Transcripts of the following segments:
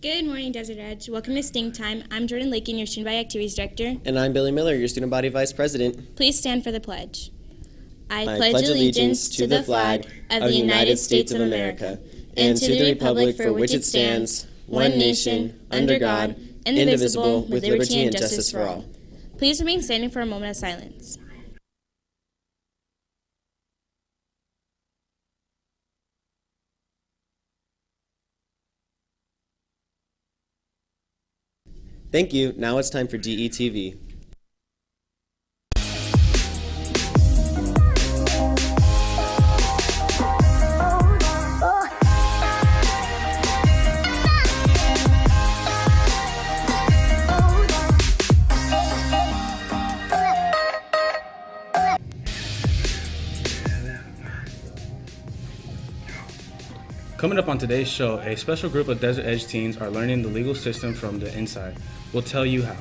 Good morning, Desert Edge. Welcome to Sting Time. I'm Jordan Lakin, your Student Body Activities Director. And I'm Billy Miller, your Student Body Vice President. Please stand for the pledge. I pledge allegiance to the flag of the United States of America and to the republic for which it stands, one nation, under God, indivisible, with liberty and justice for all. Please remain standing for a moment of silence. Thank you. Now it's time for DETV. Coming up on today's show, a special group of Desert Edge teens are learning the legal system from the inside. We'll tell you how.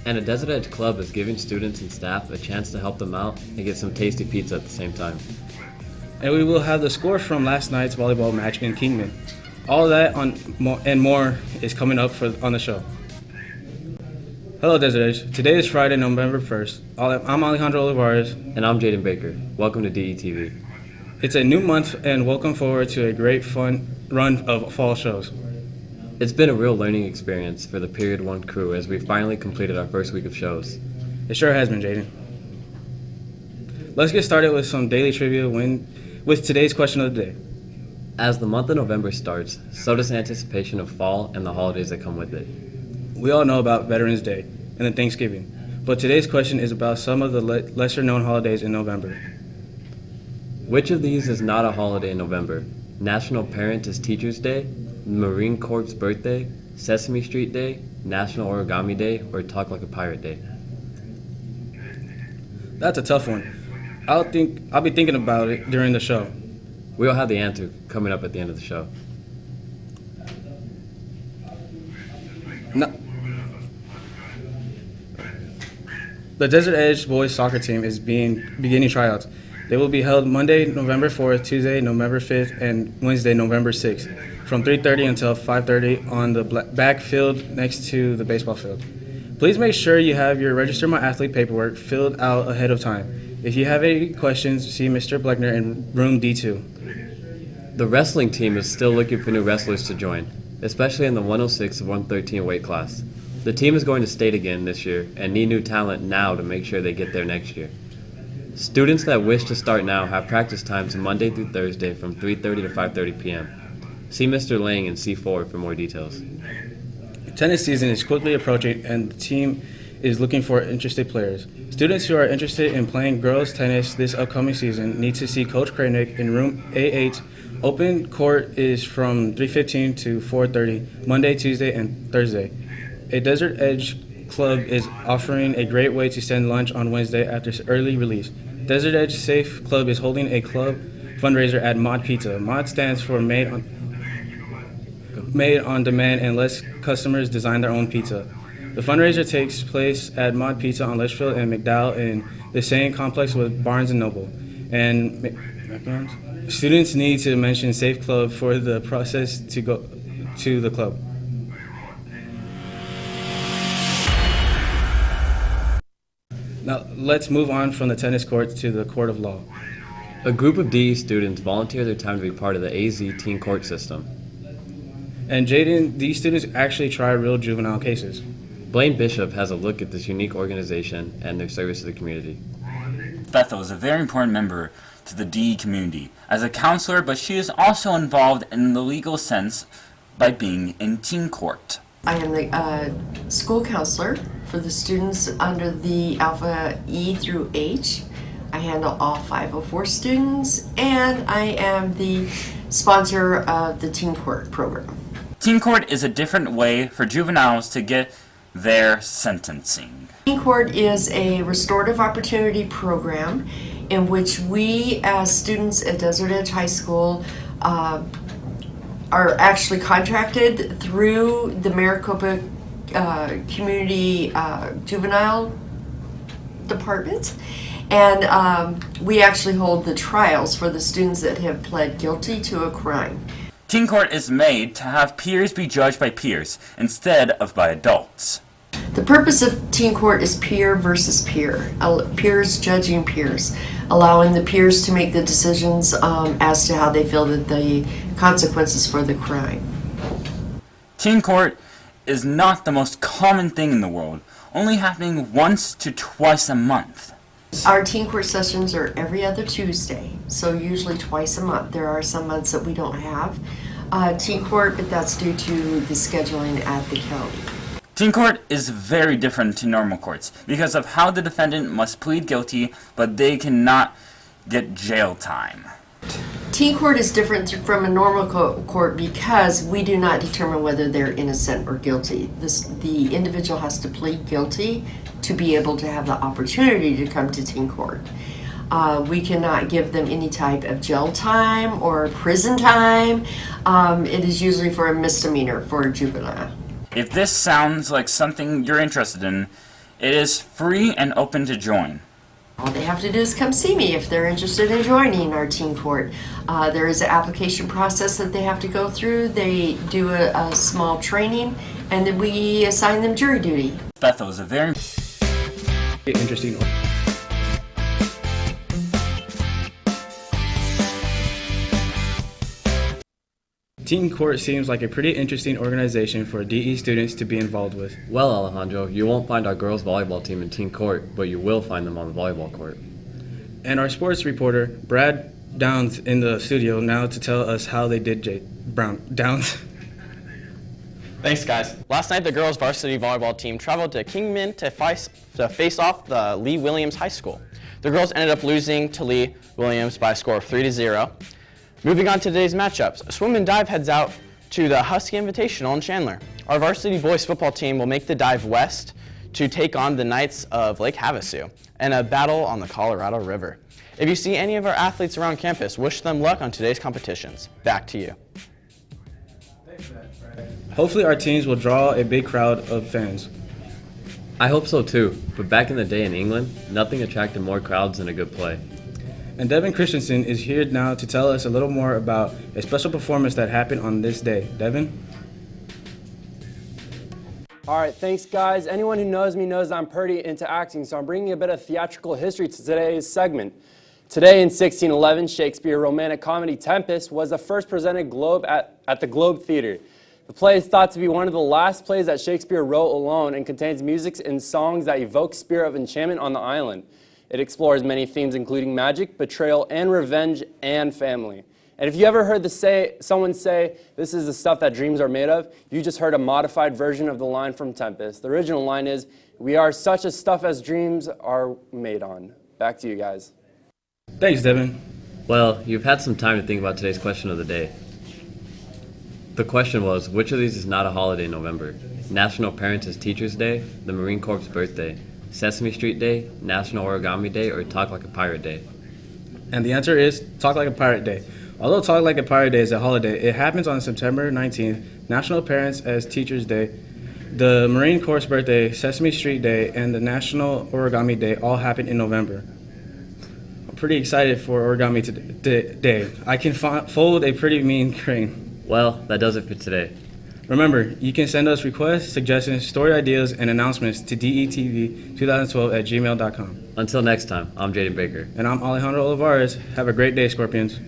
And a Desert Edge Club is giving students and staff a chance to help them out and get some tasty pizza at the same time. And we will have the score from last night's volleyball match in Kingman. All that and more is coming up on the show. Hello, Desert Edge. Today is Friday, November 1st. I'm Alejandro Olivares. And I'm Jaden Baker. Welcome to DETV. It's a new month, and welcome forward to a great fun run of fall shows. It's been a real learning experience for the Period 1 crew as we finally completed our first week of shows. It sure has been, Jaden. Let's get started with some daily trivia with today's question of the day. As the month of November starts, so does anticipation of fall and the holidays that come with it. We all know about Veterans Day and then Thanksgiving, but today's question is about some of the lesser-known holidays in November. Which of these is not a holiday in November? National Parent is Teachers Day, Marine Corps Birthday, Sesame Street Day, National Origami Day, or Talk Like a Pirate Day? That's a tough one. I'll be thinking about it during the show. We'll have the answer coming up at the end of the show. No. The Desert Edge boys soccer team is beginning tryouts. They will be held Monday, November 4th, Tuesday, November 5th, and Wednesday, November 6th, from 3:30 until 5:30 on the back field next to the baseball field. Please make sure you have your Register My Athlete paperwork filled out ahead of time. If you have any questions, see Mr. Bleckner in room D2. The wrestling team is still looking for new wrestlers to join, especially in the 106 to 113 weight class. The team is going to state again this year and need new talent now to make sure they get there next year. Students that wish to start now have practice times Monday through Thursday from 3:30 to 5:30 p.m. See Mr. Lang in C4 for more details. Tennis season is quickly approaching and the team is looking for interested players. Students who are interested in playing girls tennis this upcoming season need to see Coach Kranick in room A8. Open court is from 3:15 to 4:30, Monday, Tuesday, and Thursday. A Desert Edge Club is offering a great way to send lunch on Wednesday after early release. Desert Edge Safe Club is holding a club fundraiser at Mod Pizza. Mod stands for made on demand and lets customers design their own pizza. The fundraiser takes place at Mod Pizza on Litchfield and McDowell in the same complex with Barnes & Noble. And students need to mention Safe Club for the process to go to the club. Now, let's move on from the tennis court to the court of law. A group of DE students volunteer their time to be part of the AZ teen court system. And Jaden, these students actually try real juvenile cases. Blaine Bishop has a look at this unique organization and their service to the community. Bethel is a very important member to the DE community as a counselor, but she is also involved in the legal sense by being in teen court. I am the school counselor for the students under the Alpha E through H. I handle all 504 students, and I am the sponsor of the Teen Court program. Teen court is a different way for juveniles to get their sentencing. Teen Court is a restorative opportunity program in which we, as students at Desert Edge High School, are actually contracted through the Maricopa Community Juvenile Department, and we actually hold the trials for the students that have pled guilty to a crime. Teen court is made to have peers be judged by peers instead of by adults. The purpose of teen court is peer versus peer, peers judging peers, allowing the peers to make the decisions as to how they feel that the consequences for the crime. Teen court is not the most common thing in the world, only happening once to twice a month. Our teen court sessions are every other Tuesday, so usually twice a month. There are some months that we don't have teen court, but that's due to the scheduling at the county. Teen court is very different to normal courts because of how the defendant must plead guilty, but they cannot get jail time. Teen court is different from a normal court because we do not determine whether they're innocent or guilty. The individual has to plead guilty to be able to have the opportunity to come to teen court. We cannot give them any type of jail time or prison time. It is usually for a misdemeanor, for a juvenile. If this sounds like something you're interested in, it is free and open to join. All they have to do is come see me if they're interested in joining our teen court. There is an application process that they have to go through. They do a small training, and then we assign them jury duty. Bethel is a very Interesting. Teen Court seems like a pretty interesting organization for DE students to be involved with. Well, Alejandro, you won't find our girls volleyball team in teen court, but you will find them on the volleyball court. And our sports reporter, Brad Downs, in the studio now to tell us how they did Downs. Thanks, guys. Last night, the girls' varsity volleyball team traveled to Kingman to face off the Lee Williams High School. The girls ended up losing to Lee Williams by a score of 3-0. Moving on to today's matchups, swim and dive heads out to the Husky Invitational in Chandler. Our varsity boys football team will make the dive west to take on the Knights of Lake Havasu and a battle on the Colorado River. If you see any of our athletes around campus, wish them luck on today's competitions. Back to you. Hopefully our teams will draw a big crowd of fans. I hope so too, but back in the day in England, nothing attracted more crowds than a good play. And Devin Christensen is here now to tell us a little more about a special performance that happened on this day. Devin? All right, thanks guys. Anyone who knows me knows I'm pretty into acting, so I'm bringing a bit of theatrical history to today's segment. Today in 1611, Shakespeare's romantic comedy Tempest was the first presented at the Globe Theatre. The play is thought to be one of the last plays that Shakespeare wrote alone and contains music and songs that evoke spirit of enchantment on the island. It explores many themes including magic, betrayal, and revenge, and family. And if you ever heard someone say, "This is the stuff that dreams are made of," you just heard a modified version of the line from Tempest. The original line is, "We are such a stuff as dreams are made on." Back to you guys. Thanks, Devin. Well, you've had some time to think about today's question of the day. The question was, which of these is not a holiday in November? National Parents as Teachers Day, the Marine Corps' birthday, Sesame Street Day, National Origami Day, or Talk Like a Pirate Day? And the answer is Talk Like a Pirate Day. Although Talk Like a Pirate Day is a holiday, it happens on September 19th, National Parents as Teachers Day, the Marine Corps' birthday, Sesame Street Day, and the National Origami Day all happen in November. I'm pretty excited for Origami Day. I can fold a pretty mean crane. Well, that does it for today. Remember, you can send us requests, suggestions, story ideas, and announcements to detv2012@gmail.com. Until next time, I'm Jaden Baker. And I'm Alejandro Olivares. Have a great day, Scorpions.